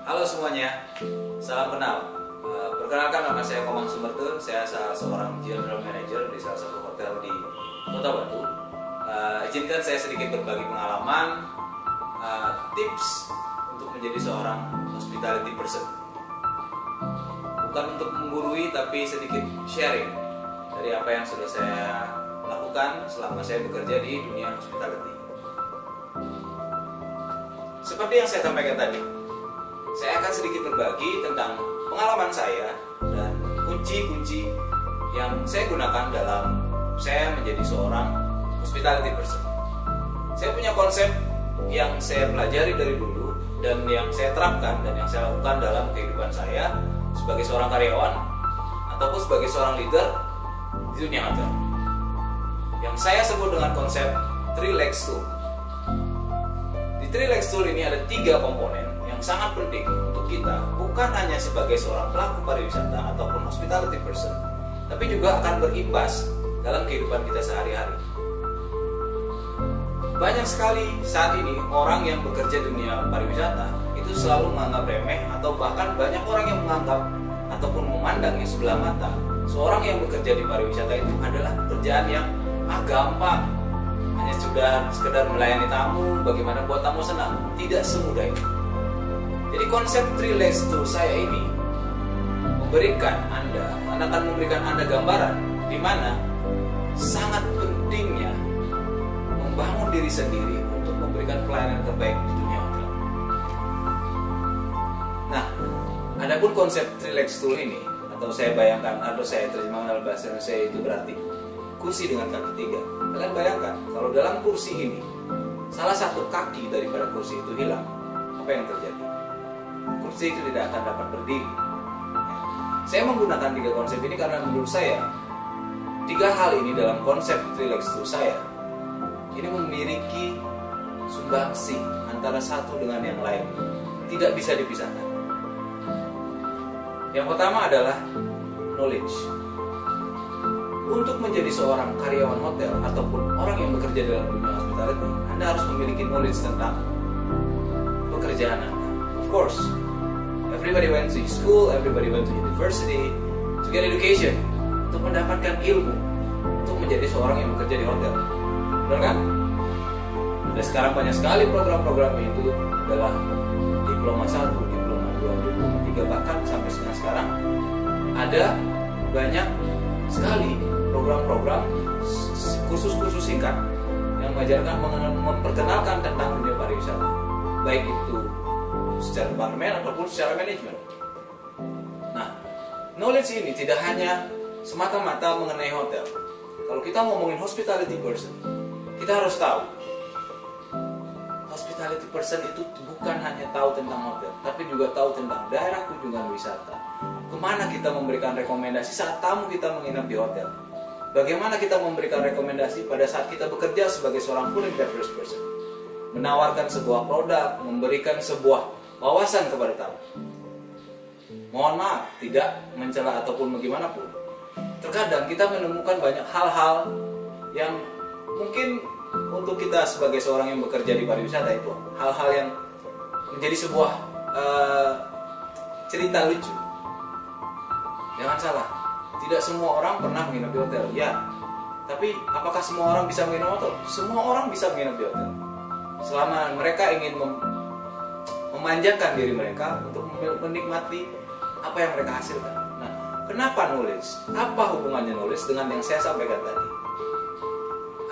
Halo semuanya, salam kenal. Perkenalkan, nama saya Komang Sumertu. Saya salah seorang general manager di salah satu hotel di Kota Batu. Izinkan saya sedikit berbagi pengalaman, tips untuk menjadi seorang hospitality person. Bukan untuk menggurui, tapi sedikit sharing dari apa yang sudah saya lakukan selama saya bekerja di dunia hospitality. Seperti yang saya sampaikan tadi, saya akan sedikit berbagi tentang pengalaman saya dan kunci-kunci yang saya gunakan dalam saya menjadi seorang hospitality person. Saya punya konsep yang saya pelajari dari dulu dan yang saya terapkan dan yang saya lakukan dalam kehidupan saya sebagai seorang karyawan ataupun sebagai seorang leader di dunia hotel. Yang saya sebut dengan konsep 3 legs stool. Di 3 legs stool ini ada 3 komponen yang sangat penting untuk kita, bukan hanya sebagai seorang pelaku pariwisata ataupun hospitality person, tapi juga akan berimbas dalam kehidupan kita sehari-hari. Banyak sekali saat ini orang yang bekerja di dunia pariwisata itu selalu menganggap remeh, atau bahkan banyak orang yang menganggap ataupun memandangnya sebelah mata seorang yang bekerja di pariwisata itu adalah pekerjaan yang gampang, hanya sudah sekedar melayani tamu, bagaimana buat tamu senang. Tidak semudah itu. Jadi konsep 3 legs stool saya ini akan memberikan Anda gambaran di mana sangat pentingnya membangun diri sendiri untuk memberikan pelayanan terbaik di dunia hotel. Nah, adapun konsep 3 legs stool ini, atau saya bayangkan atau saya terjemahkan dalam bahasa Indonesia, itu berarti kursi dengan kaki 3. Kalian bayangkan kalau dalam kursi ini salah satu kaki daripada kursi itu hilang, apa yang terjadi? Kursi itu tidak akan dapat berdiri. Saya menggunakan 3 konsep ini karena menurut saya 3 hal ini dalam konsep 3 legs stool saya ini memiliki sumbangsi antara satu dengan yang lain, tidak bisa dipisahkan. Yang pertama adalah knowledge. Untuk menjadi seorang karyawan hotel ataupun orang yang bekerja dalam dunia hospitality, Anda harus memiliki knowledge tentang pekerjaan Anda. Of course, everybody went to school, everybody went to university to get education, untuk mendapatkan ilmu untuk menjadi seorang yang bekerja di hotel. Benar kan? Dan sekarang banyak sekali program-program itu adalah diploma 1, diploma 2, diploma 3, bahkan sampai sekarang ada banyak sekali program-program kursus-kursus singkat yang mengajarkan, memperkenalkan tentang dunia pariwisata, baik itu secara departemen ataupun secara manajemen. Nah, knowledge ini tidak hanya semata-mata mengenai hotel. Kalau kita ngomongin hospitality person, kita harus tahu hospitality person itu bukan hanya tahu tentang hotel, tapi juga tahu tentang daerah kunjungan wisata. Kemana kita memberikan rekomendasi saat tamu kita menginap di hotel? Bagaimana kita memberikan rekomendasi pada saat kita bekerja sebagai seorang food and beverage person? Menawarkan sebuah produk, memberikan sebuah wawasan kepada tamu. Mohon maaf, tidak mencela ataupun bagaimanapun. Terkadang kita menemukan banyak hal-hal yang mungkin untuk kita sebagai seorang yang bekerja di pariwisata itu hal-hal yang menjadi sebuah cerita lucu. Jangan salah, tidak semua orang pernah menginap di hotel, ya. Tapi apakah semua orang bisa menginap di hotel? Semua orang bisa menginap di hotel, selama mereka ingin memanjakan diri mereka untuk menikmati apa yang mereka hasilkan. Nah, kenapa knowledge? Apa hubungannya knowledge dengan yang saya sampaikan tadi?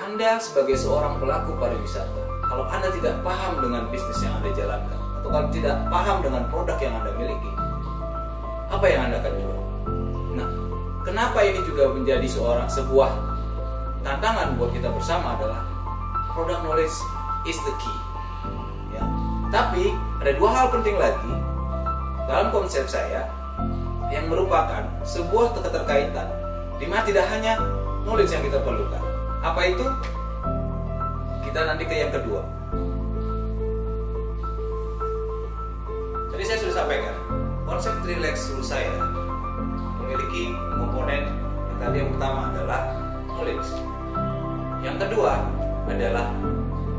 Anda sebagai seorang pelaku pariwisata, kalau Anda tidak paham dengan bisnis yang Anda jalankan, atau kalau tidak paham dengan produk yang Anda miliki, apa yang Anda akan jual? Nah, kenapa ini juga menjadi sebuah tantangan buat kita bersama adalah product knowledge is the key. Ya. Tapi ada 2 hal penting lagi dalam konsep saya yang merupakan sebuah keterkaitan, di mana tidak hanya knowledge yang kita perlukan. Apa itu? Kita nanti ke yang kedua. Tadi saya sudah sampaikan, konsep 3 legs stool saya memiliki komponen yang tadi yang pertama adalah knowledge. Yang kedua adalah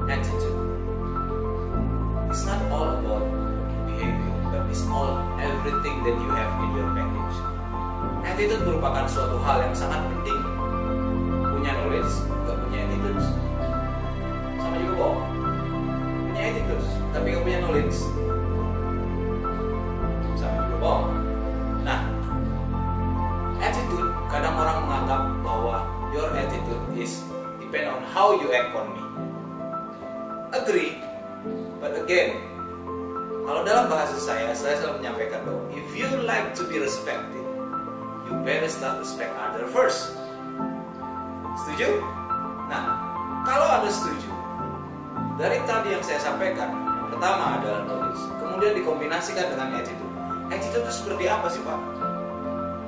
attitude. It's not all about behavior, but it's that you have in your package. Attitude merupakan suatu hal yang sangat penting. Punya knowledge, gak punya attitude, sama juga bohong. Punya attitude, tapi gak punya knowledge, sama juga bohong. Nah, attitude, kadang orang menganggap bahwa your attitude is depend on how you act on me. Agree, but again, kalau dalam bahasa saya selalu menyampaikan bahwa if you like to be respected, you better start respect other first. Setuju? Nah, kalau Anda setuju, dari tadi yang saya sampaikan, yang pertama adalah knowledge, kemudian dikombinasikan dengan attitude. Attitude itu seperti apa sih Pak?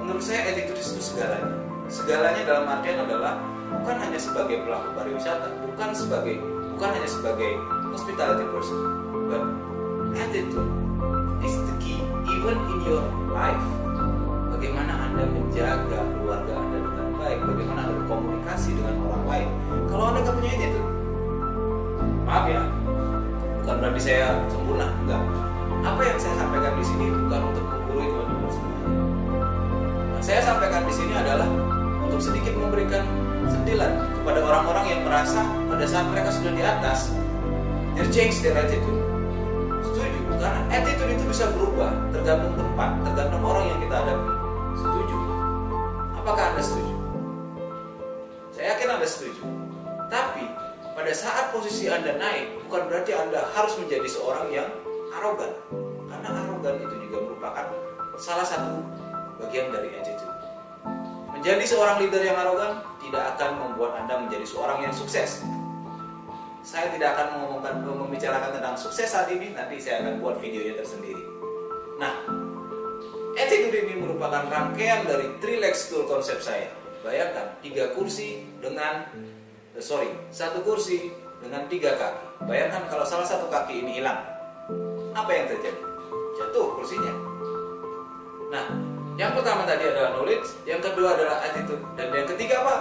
Menurut saya attitude itu segalanya. Segalanya dalam artian adalah bukan hanya sebagai pelaku pariwisata, bukan hanya sebagai hospitality person, but attitude is the key even in your life. Bagaimana Anda menjaga keluarga Anda dengan baik, bagaimana Anda berkomunikasi dengan orang lain. Kalau Anda nggak punya attitude, maaf ya, bukan berarti saya sempurna, enggak. Apa yang saya sampaikan di sini bukan untuk menggurui teman-teman semua. Yang saya sampaikan di sini adalah untuk sedikit memberikan sentilan kepada orang-orang yang merasa pada saat mereka sudah di atas, they change their attitude. Setuju? Karena attitude itu bisa berubah tergantung tempat, tergantung orang yang kita hadapi. Setuju? Apakah Anda setuju? Saya yakin Anda setuju. Tapi pada saat posisi Anda naik, bukan berarti Anda harus menjadi seorang yang arogan. Karena arogan itu juga merupakan salah satu bagian dari attitude. Menjadi seorang leader yang arogan tidak akan membuat Anda menjadi seorang yang sukses. Saya tidak akan membicarakan tentang sukses saat ini, nanti saya akan buat videonya tersendiri. Nah, attitude ini merupakan rangkaian dari 3 leg stool konsep saya. Bayangkan, 1 kursi dengan 3 kaki. Bayangkan kalau salah satu kaki ini hilang, apa yang terjadi? Jatuh kursinya. Nah, yang pertama tadi adalah knowledge, yang kedua adalah attitude, dan yang ketiga apa?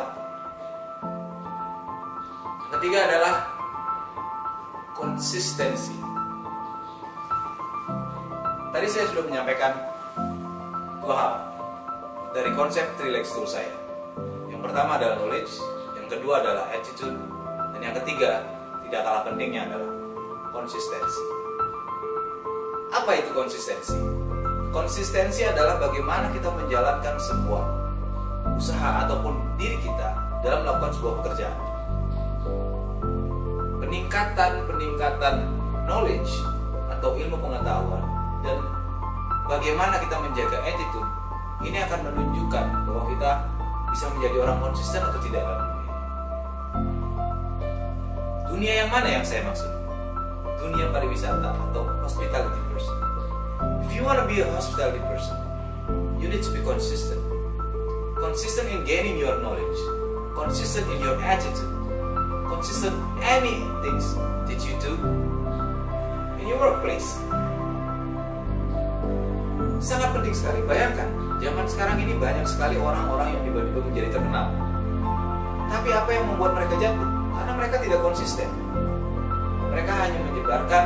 Yang ketiga adalah konsistensi. Tadi saya sudah menyampaikan 2 hal dari konsep 3 leg stool saya. Yang pertama adalah knowledge, yang kedua adalah attitude, dan yang ketiga tidak kalah pentingnya adalah konsistensi. Apa itu konsistensi? Konsistensi adalah bagaimana kita menjalankan sebuah usaha ataupun diri kita dalam melakukan sebuah pekerjaan. Peningkatan knowledge atau ilmu pengetahuan dan bagaimana kita menjaga attitude ini akan menunjukkan bahwa kita bisa menjadi orang konsisten atau tidak dalam dunia yang mana yang saya maksud? Dunia pariwisata atau hospitality person. If you want to be a hospitality person, you need to be consistent. Consistent in gaining your knowledge, consistent in your attitude, consistent any things that you do in your workplace. Sangat penting sekali. Bayangkan, zaman sekarang ini banyak sekali orang-orang yang tiba-tiba menjadi terkenal. Tapi apa yang membuat mereka jatuh? Karena mereka tidak konsisten. Mereka hanya menyebarkan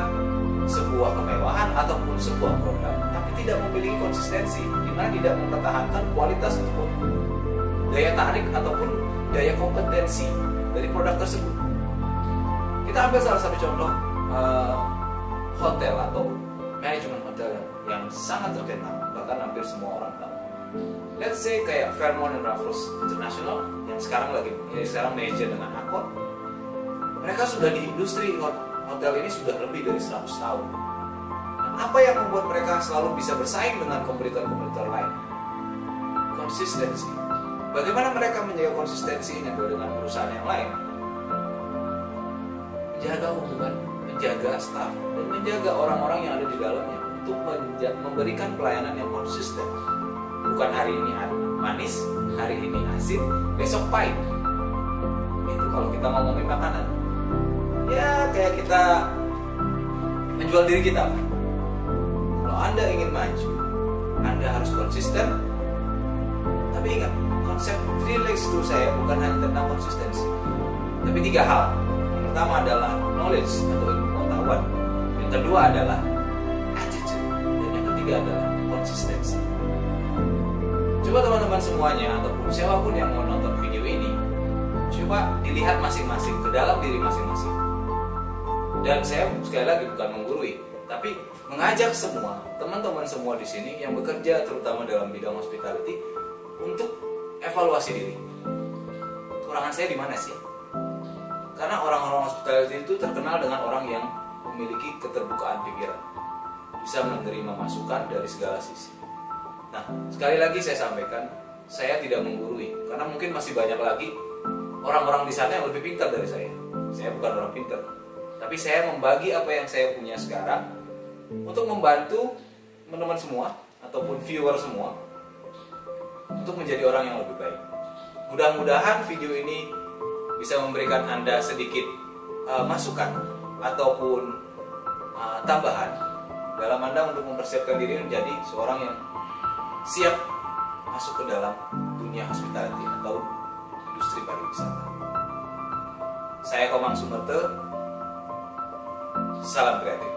sebuah kemewahan ataupun sebuah produk, tapi tidak memiliki konsistensi, di mana tidak mempertahankan kualitas ataupun daya tarik ataupun daya kompetensi dari produk tersebut. Kita ambil salah satu contoh hotel atau manajemen hotel yang sangat terkenal, bahkan hampir semua orang tahu. Let's say kayak Fairmont and Raffles International yang sekarang manajer dengan Accor. Mereka sudah di industri hotel ini sudah lebih dari 100 tahun. Nah, apa yang membuat mereka selalu bisa bersaing dengan kompetitor-kompetitor lain? Konsistensi. Bagaimana mereka menjaga konsistensi ini dengan perusahaan yang lain? Menjaga hubungan, menjaga staff, dan menjaga orang-orang yang ada di dalamnya untuk memberikan pelayanan yang konsisten. Bukan hari ini manis, hari ini asin, besok pahit. Itu kalau kita ngomongin makanan. Ya kayak kita menjual diri kita. Kalau Anda ingin maju, Anda harus konsisten. Tapi ingat, konsep 3 legs stool saya bukan hanya tentang konsistensi, tapi 3 hal. Yang pertama adalah knowledge atau ilmu pengetahuan. Yang kedua adalah attitude, dan yang ketiga adalah konsistensi. Coba teman-teman semuanya ataupun siapapun yang mau nonton video ini, coba dilihat masing-masing ke dalam diri masing-masing. Dan saya sekali lagi bukan menggurui, tapi mengajak semua teman-teman semua di sini yang bekerja terutama dalam bidang hospitality untuk evaluasi diri. Kekurangan saya di mana sih? Karena orang-orang hospitality itu terkenal dengan orang yang memiliki keterbukaan pikiran, bisa menerima masukan dari segala sisi. Nah, sekali lagi saya sampaikan, saya tidak menggurui, karena mungkin masih banyak lagi orang-orang di sana yang lebih pintar dari saya. Saya bukan orang pintar, tapi saya membagi apa yang saya punya sekarang untuk membantu teman-teman semua ataupun viewer semua untuk menjadi orang yang lebih baik. Mudah-mudahan video ini bisa memberikan Anda sedikit masukan ataupun tambahan dalam Anda untuk mempersiapkan diri menjadi seorang yang siap masuk ke dalam dunia hospitality atau industri pariwisata. Saya Komang Sumerte, salam kreatif.